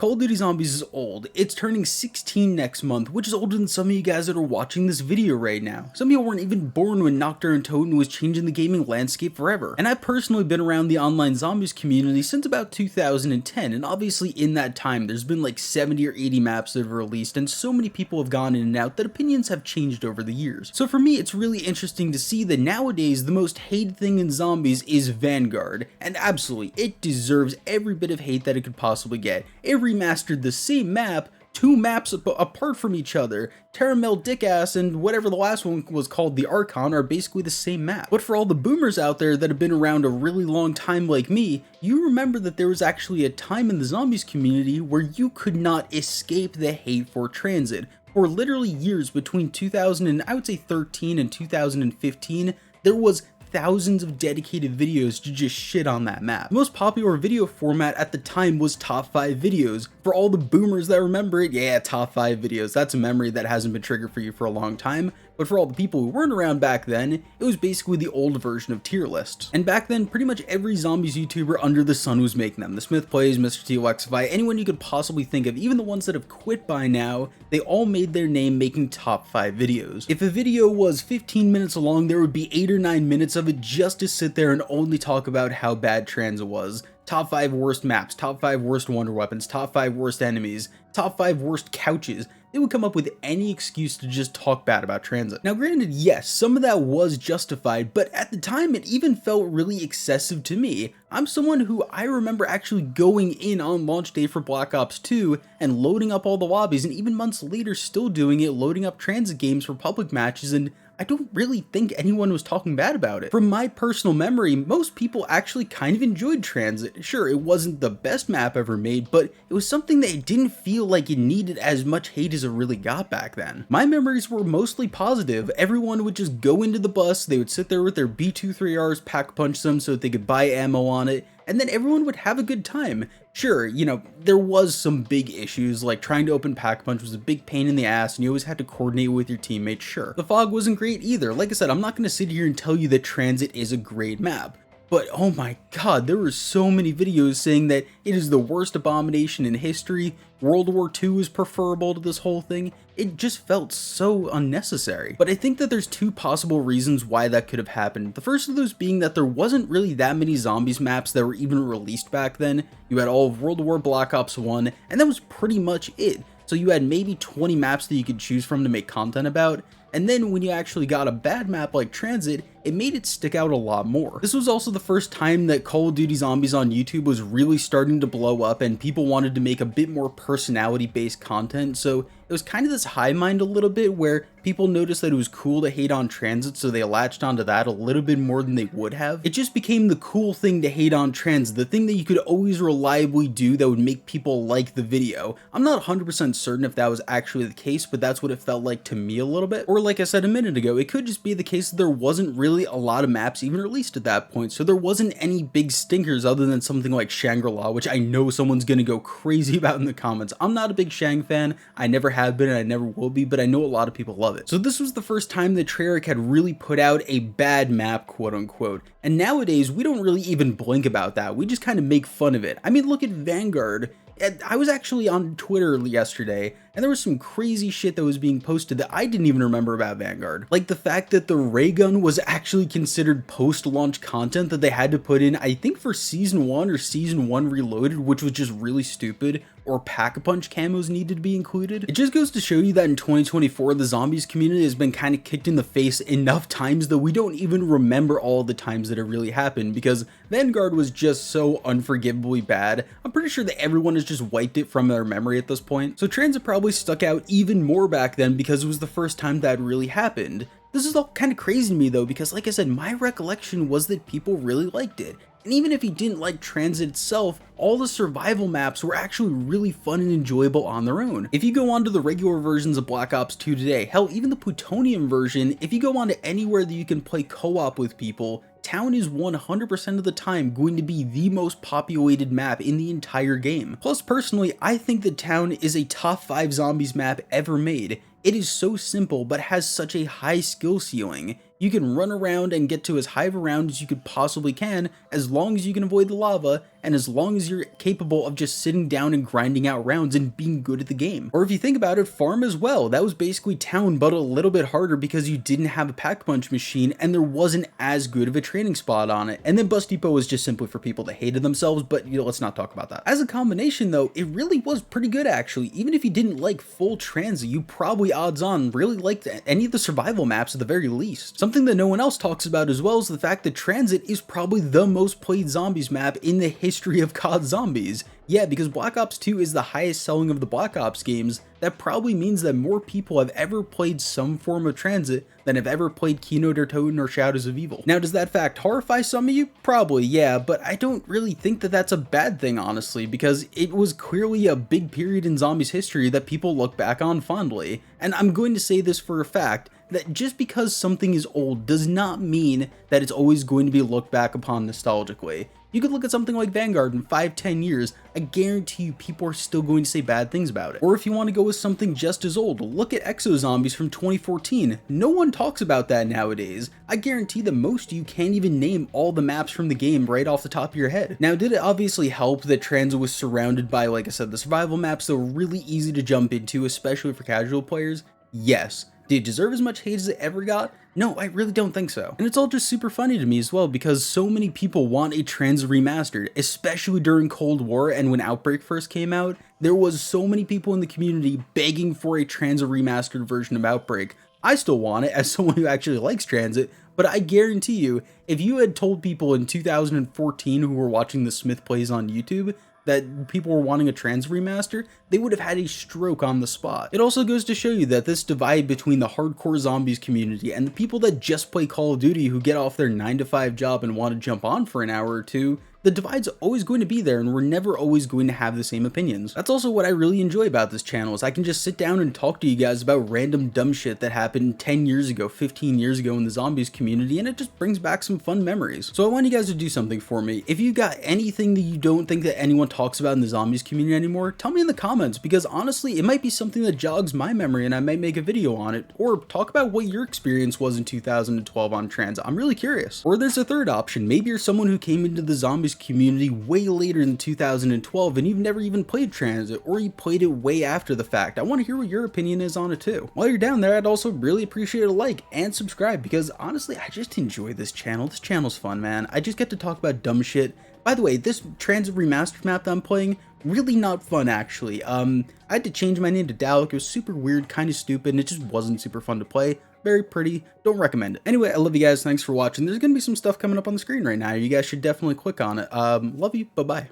Call of Duty Zombies is old. It's turning 16 next month, which is older than some of you guys that are watching this video right now. Some of you weren't even born when Nocturne Toten was changing the gaming landscape forever. And I've personally been around the online zombies community since about 2010, and obviously in that time there's been like 70 or 80 maps that have released, and so many people have gone in and out that opinions have changed over the years. So for me, it's really interesting to see that nowadays the most hated thing in zombies is Vanguard, and absolutely, it deserves every bit of hate that it could possibly get. It remastered the same map, two maps apart from each other. Terminus Dickass and whatever the last one was called, the Archon, are basically the same map. But for all the boomers out there that have been around a really long time like me, you remember that there was actually a time in the zombies community where you could not escape the hate for transit. For literally years between 2000 and I would say 13 and 2015, there was thousands of dedicated videos to just shit on that map. The most popular video format at the time was top 5 videos. For all the boomers that remember it, yeah, top 5 videos. That's a memory that hasn't been triggered for you for a long time. But for all the people who weren't around back then, it was basically the old version of tier lists. And back then, pretty much every zombies YouTuber under the sun was making them. The Smith Plays, Mr. T, Lexify, anyone you could possibly think of, even the ones that have quit by now, they all made their name making top 5 videos. If a video was 15 minutes long, there would be 8 or 9 minutes of it just to sit there and only talk about how bad transit was. Top 5 worst maps, top 5 worst wonder weapons, top 5 worst enemies, top 5 worst couches. They would come up with any excuse to just talk bad about transit. Now granted, yes, some of that was justified, but at the time it even felt really excessive to me. I'm someone who I remember actually going in on launch day for Black Ops 2 and loading up all the lobbies, and even months later still doing it, loading up transit games for public matches, and I don't really think anyone was talking bad about it. From my personal memory, most people actually kind of enjoyed transit. Sure, it wasn't the best map ever made, but it was something that didn't feel like it needed as much hate as it really got back then. My memories were mostly positive. Everyone would just go into the bus, they would sit there with their B2 3Rs, pack punch them so that they could buy ammo on it, and then everyone would have a good time. Sure, you know, there was some big issues, like trying to open pack punch was a big pain in the ass and you always had to coordinate with your teammates, sure. The fog wasn't great either. Like I said, I'm not going to sit here and tell you that transit is a great map. But oh my god, there were so many videos saying that it is the worst abomination in history, World War II is preferable to this whole thing. It just felt so unnecessary. But I think that there's two possible reasons why that could have happened. The first of those being that there wasn't really that many zombies maps that were even released back then. You had all of World War Black Ops 1, and that was pretty much it. So you had maybe 20 maps that you could choose from to make content about. And then when you actually got a bad map like Transit, it made it stick out a lot more. This was also the first time that Call of Duty Zombies on YouTube was really starting to blow up and people wanted to make a bit more personality-based content, so it was kind of this high mind a little bit where people noticed that it was cool to hate on transit, so they latched onto that a little bit more than they would have. It just became the cool thing to hate on transit, the thing that you could always reliably do that would make people like the video. I'm not 100% certain if that was actually the case, but that's what it felt like to me a little bit. Or like I said a minute ago, it could just be the case that there wasn't really a lot of maps even released at that point, so there wasn't any big stinkers other than something like Shangri-La, which I know someone's gonna go crazy about in the comments. I'm not a big Shang fan, I never have been and I never will be, but I know a lot of people love it. So this was the first time that Treyarch had really put out a bad map, quote unquote, and nowadays we don't really even blink about that, we just kind of make fun of it. I mean, look at Vanguard. I was actually on Twitter yesterday, and there was some crazy shit that was being posted that I didn't even remember about Vanguard. Like the fact that the ray gun was actually considered post-launch content that they had to put in, I think for Season 1 or Season 1 Reloaded, which was just really stupid, or Pack-a-Punch camos needed to be included. It just goes to show you that in 2024, the zombies community has been kind of kicked in the face enough times that we don't even remember all the times that it really happened, because Vanguard was just so unforgivably bad. I'm pretty sure that everyone has just wiped it from their memory at this point. So transit probably stuck out even more back then because it was the first time that really happened. This is all kind of crazy to me though, because like I said, my recollection was that people really liked it. And even if you didn't like transit itself, all the survival maps were actually really fun and enjoyable on their own. If you go onto the regular versions of Black Ops 2 today, hell, even the plutonium version, if you go onto anywhere that you can play co-op with people, Town is 100% of the time going to be the most populated map in the entire game. Plus, personally, I think that Town is a top 5 zombies map ever made. It is so simple, but has such a high skill ceiling. You can run around and get to as high of a round as you could possibly can, as long as you can avoid the lava, and as long as you're capable of just sitting down and grinding out rounds and being good at the game. Or if you think about it, farm as well. That was basically town, but a little bit harder because you didn't have a pack punch machine and there wasn't as good of a training spot on it. And then Bus Depot was just simply for people that hated themselves, but let's not talk about that. As a combination though, it really was pretty good actually. Even if you didn't like full transit, you probably odds on really liked any of the survival maps at the very least. Something that no one else talks about as well is the fact that transit is probably the most played zombies map in the history of COD Zombies. Yeah, because Black Ops 2 is the highest selling of the Black Ops games. That probably means that more people have ever played some form of transit than have ever played Keynote or Toten or Shadows of Evil. Now, does that fact horrify some of you? Probably, yeah, but I don't really think that that's a bad thing, honestly, because it was clearly a big period in zombies history that people look back on fondly. And I'm going to say this for a fact, that just because something is old does not mean that it's always going to be looked back upon nostalgically. You could look at something like Vanguard in 5-10 years, I guarantee you people are still going to say bad things about it. Or if you want to go with something just as old, look at Exo Zombies from 2014. No one talks about that nowadays. I guarantee that most of you can't even name all the maps from the game right off the top of your head. Now, did it obviously help that transit was surrounded by, like I said, the survival maps that were really easy to jump into, especially for casual players? Yes. Did it deserve as much hate as it ever got? No, I really don't think so. And it's all just super funny to me as well because so many people want a transit remastered, especially during Cold War and when Outbreak first came out. There was so many people in the community begging for a transit remastered version of Outbreak. I still want it as someone who actually likes transit, but I guarantee you, if you had told people in 2014 who were watching the Smith Plays on YouTube that people were wanting a transit remaster, they would have had a stroke on the spot. It also goes to show you that this divide between the hardcore zombies community and the people that just play Call of Duty who get off their 9-to-5 job and want to jump on for an hour or two, the divide's always going to be there and we're never always going to have the same opinions. That's also what I really enjoy about this channel is I can just sit down and talk to you guys about random dumb shit that happened 10 years ago, 15 years ago in the zombies community, and it just brings back some fun memories. So I want you guys to do something for me. If you got anything that you don't think that anyone talks about in the zombies community anymore, tell me in the comments because honestly it might be something that jogs my memory and I might make a video on it, or talk about what your experience was in 2012 on transit. I'm really curious. Or there's a third option. Maybe you're someone who came into the zombies community way later than 2012 and you've never even played transit, or you played it way after the fact. I want to hear what your opinion is on it too. While you're down there, I'd also really appreciate a like and subscribe because honestly I just enjoy this channel. This channel's fun, man. I just get to talk about dumb shit. By the way, this transit remastered map that I'm playing, really not fun actually. I had to change my name to Dalek. It was super weird, kind of stupid, and it just wasn't super fun to play. Very pretty, don't recommend it. Anyway, I love you guys, thanks for watching. There's gonna be some stuff coming up on the screen right now. You guys should definitely click on it. Love you, bye-bye.